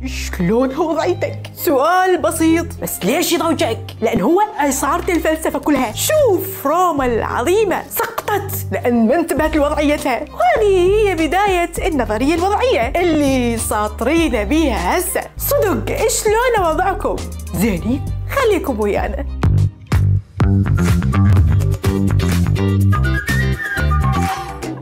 شلون وضعيتك؟ سؤال بسيط بس ليش يضوجك؟ لأن هو صارت الفلسفة كلها. شوف روما العظيمة سقطت لأن ما انتبهت لوضعيتها، وهذه هي بداية النظرية الوضعية اللي ساطرين بيها هسه. صدق شلون وضعكم؟ زينين؟ خليكم ويانا.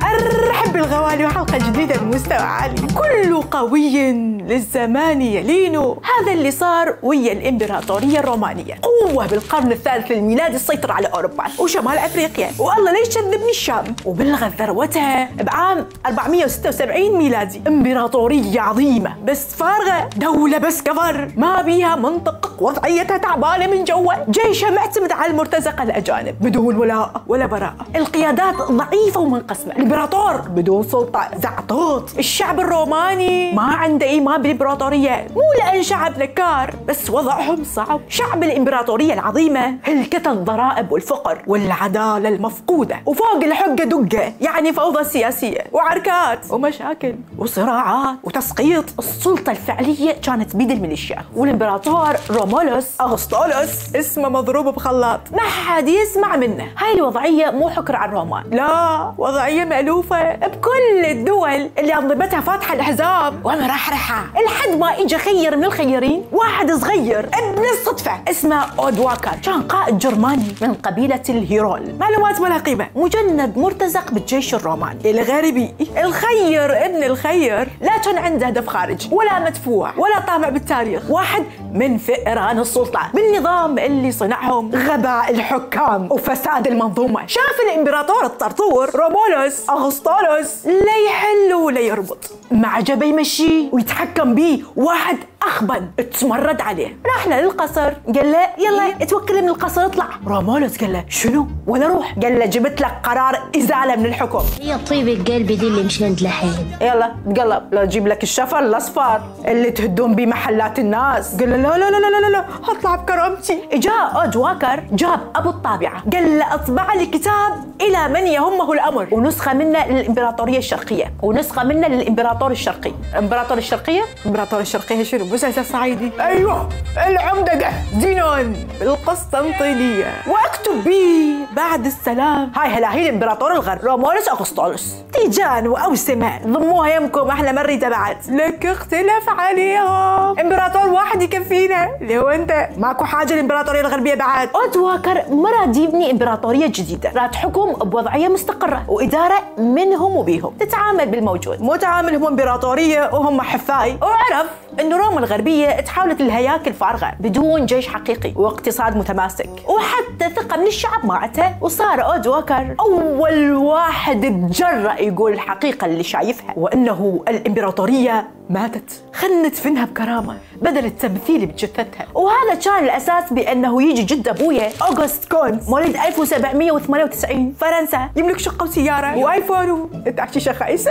أرحب بالغوالي وحلقة جديدة بمستوى عالي. كل قوي للزمان يلينه، هذا اللي صار ويا الإمبراطورية الرومانية. قوة بالقرن الثالث للميلاد تسيطر على أوروبا وشمال أفريقيا، والله ليش كذبني الشام، وبلغت ذروتها بعام 476 ميلادي. إمبراطورية عظيمة بس فارغة، دولة بس كفر ما بيها منطق، وضعيتها تعبانة من جوا، جيشها معتمد على المرتزقة الأجانب بدون ولاء ولا براءة، القيادات ضعيفة ومنقسمة، الإمبراطور بدون سلطة زعطوط، الشعب الروماني ما عنده إيمان بالإمبراطورية، مو لأن شعب نكار بس وضعهم صعب. شعب الإمبراطورية العظيمة هلكته الضرائب والفقر والعدالة المفقودة، وفوق الحقة دقة، يعني فوضى سياسية وعركات ومشاكل وصراعات وتسقيط. السلطة الفعلية كانت بيد الميليشيا، والإمبراطور رومولوس أغسطولوس اسمه مضروب بخلاط، ما حد يسمع منه. هاي الوضعية مو حكر على الرومان، لا، وضعية مألوفة بكل الدول اللي أنظمتها فاتحة الأحزاب ومرحرحة، لحد ما إجا خير من الخيرين، واحد صغير ابن الصدفة اسمه أودواكر، كان قائد جرماني من قبيلة الهيرول، معلومات مالها قيمة، مجند مرتزق بالجيش الروماني. الغريبي الخير ابن الخير لا كان عنده هدف خارجي ولا مدفوع ولا طامع بالتاريخ، واحد من فئران السلطة بالنظام اللي صنعهم غباء الحكام وفساد المنظومة. شاف الإمبراطور الطرطور رومولوس أغسطولوس لا يحل ولا يربط، ما عجبه يمشي ويتحكم بيه واحد أخبن، اتمرد عليه، راح له للقصر، قال له يلا اتوكل من القصر اطلع. رومولوس قال له شنو ولا روح؟ قال له جبت لك قرار إزالة من الحكم. هي طيبة قلبي دي اللي مشند لحين، يلا تقلب، لا اجيب لك الشفر الاصفر اللي تهدون بيه محلات الناس. قال له لا لا لا لا لا لا اطلع بكرامتي. اجا أودواكر جاب ابو الطابعة، قال له اطبع لي كتاب الى من يهمه الامر، ونسخة منه للامبراطورية الشرقية ونسخة منه للامبراطور الشرقي. الامبراطور الشرقية؟ الامبراطور الشرقية شنو؟ مسلسل صعيدي. ايوه العمدة زينون القسطنطينية، واكتب بيه بعد السلام هاي هلاهي الامبراطور الغرب رومولوس أغسطولوس، تيجان وأوسمة ضموها يمكم، احنا ما نريدها بعد، لك اختلف عليهم، امبراطور واحد يكفينا اللي هو انت، ماكو حاجة الامبراطورية الغربية بعد. أودواكر ما راد يبني امبراطورية جديدة، راد حكم بوضعية مستقرة وإدارة منهم وبيهم، تتعامل بالموجود، مو تعامل هم امبراطورية وهم حفاي. وعرف انه روما الغربية تحولت للهياكل فارغة بدون جيش حقيقي واقتصاد متماسك وحتى ثقة من الشعب معته، وصار أودواكر أول واحد تجرأ يقول الحقيقة اللي شايفها، وأنه الإمبراطورية ماتت، خلنا ندفنها بكرامة بدل التمثيل بجثتها. وهذا كان الأساس بأنه يجي جد أبويا أوغست كونت مولد 1798 فرنسا، يملك شقة وسيارة وآيفون تحكي شخايسة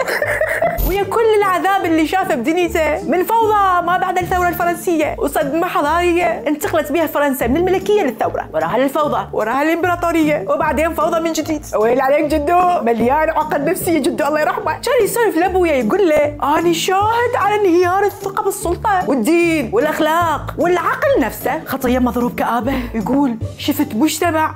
ويا كل العذاب اللي شافه بدنيته من فوضى ما بعد الثورة الفرنسية وصدمة حضارية انتقلت بها فرنسا من الملكية للثورة، وراها للفوضى، وراها الإمبراطورية، وبعدين فوضى من جديد. ويل عليك جدو، مليان عقد نفسية جدو الله يرحمه. كان يسولف لأبويا يقول له أنا شاهد على انهيار الثقة بالسلطة والدين والأخلاق والعقل نفسه، خطية مضروب كآبة. يقول شفت مجتمع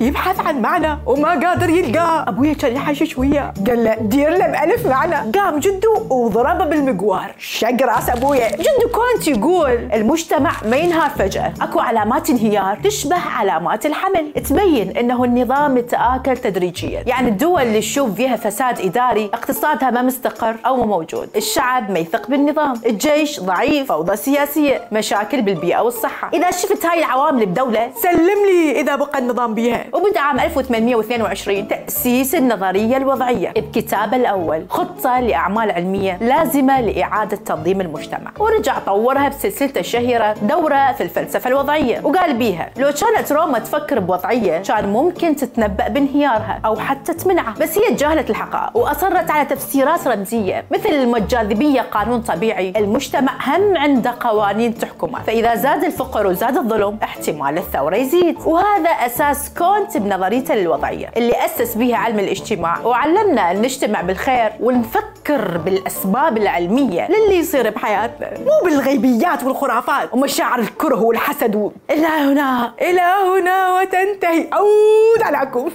يبحث عن معنى وما قادر يلقاه. ابويا كان يحشش وياه، قال له دير له بألف معنى، قام جدو وضربه بالمقوار، شق راس ابويا. جدو كونت يقول المجتمع ما ينهار فجأة، اكو علامات انهيار تشبه علامات الحمل، تبين انه النظام يتآكل تدريجيا، يعني الدول اللي تشوف فيها فساد اداري، اقتصادها ما مستقر او مو موجود، الشعب ما يثق بالنظام، الجيش ضعيف، فوضى سياسية، مشاكل بالبيئة والصحة. اذا شفت هاي العوامل بدولة سلم لي اذا بقى النظام بيها. وبدأ عام 1822 تأسيس النظرية الوضعية بكتابه الأول، خطة لأعمال علمية لازمة لإعادة تنظيم المجتمع، ورجع طورها بسلسلته الشهيرة دورة في الفلسفة الوضعية، وقال بيها لو كانت روما تفكر بوضعية كان ممكن تتنبأ بانهيارها أو حتى تمنعه، بس هي تجاهلت الحقائق وأصرت على تفسيرات رمزية مثل الجاذبية قانون طبيعي، المجتمع هم عنده قوانين تحكمه، فإذا زاد الفقر وزاد الظلم احتمال الثورة يزيد، وهذا أساس كون كونت بنظريته الوضعية اللي أسس بها علم الاجتماع، وعلمنا أن نجتمع بالخير ونفكر بالأسباب العلمية للي يصير بحياتنا، مو بالغيبيات والخرافات ومشاعر الكره والحسد. إلى هنا وتنتهي. عود عليكم.